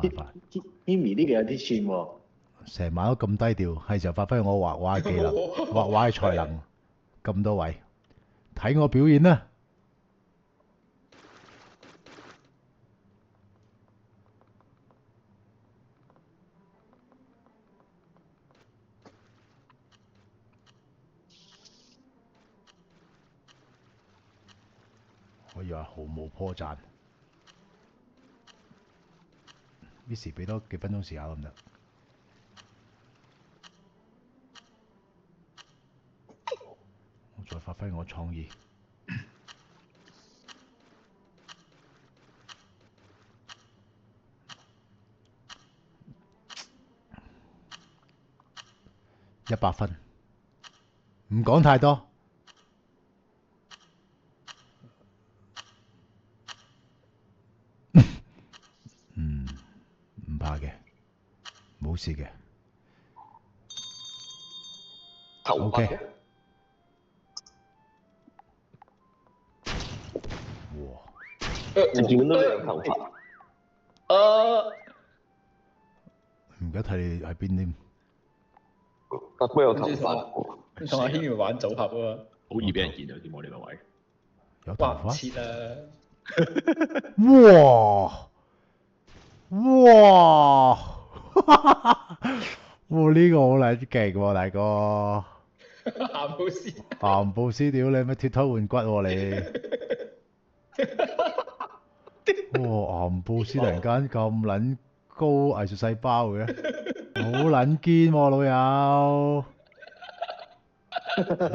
辦法。Amy 呢個有啲串喎。成晚都咁低調，係時候發揮我畫畫嘅技能、畫畫嘅才能。咁多位睇我表演啦！可以話毫無破綻。Miss 俾多幾分鐘時間得唔得？我再發揮我創意。100分，唔講太多。唔怕嘅，冇事嘅。OK。哇！你見到你有頭髮？唔記得睇你喺邊添。發哥有頭髮。同阿軒要玩組合啊嘛。好易俾人見到添喎呢個位。有頭髮？畫唔切啊！哇！哇！哇！呢個好撚勁喎，大哥。鹹布斯。鹹布斯屌你咩脫胎換骨喎你！哇！鹹布斯突然間咁撚高藝術細胞嘅，好撚堅喎老友。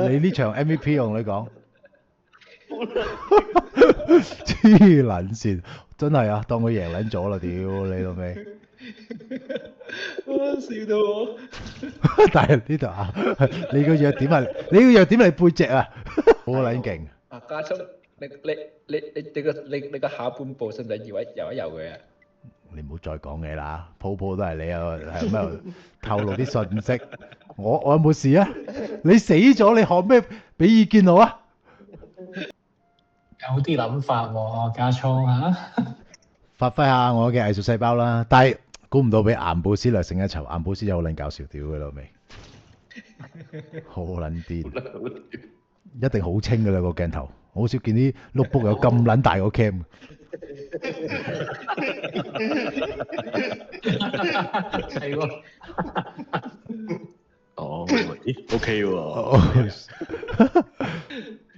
你呢場 MVP 我同你講，黐撚線，真係啊，當佢贏撚咗啦，屌你老味！笑到我。但係呢度啊，你個弱點係你個弱點係背脊啊，好撚勁。啊家聰，你個下半部使唔使搖一搖佢啊？你唔好再講嘢啦，鋪鋪都係你啊，係咁喺度透露啲信息。我有冇事啊？你死咗，你學咩俾意見我啊？有啲諗法喎，家聰嚇。發揮下我嘅藝術細胞啦，但係估唔到俾顏布斯略勝一籌，顏布斯就好撚搞笑，屌佢老味，好撚癲，一定好清㗎啦個鏡頭，我好少見啲 notebook 有咁撚大個 cam。係喎。哦，咦 OK 喎，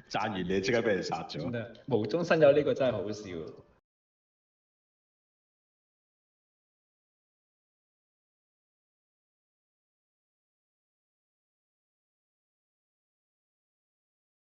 讚完你即刻俾人殺咗。無中生有呢個真係好笑。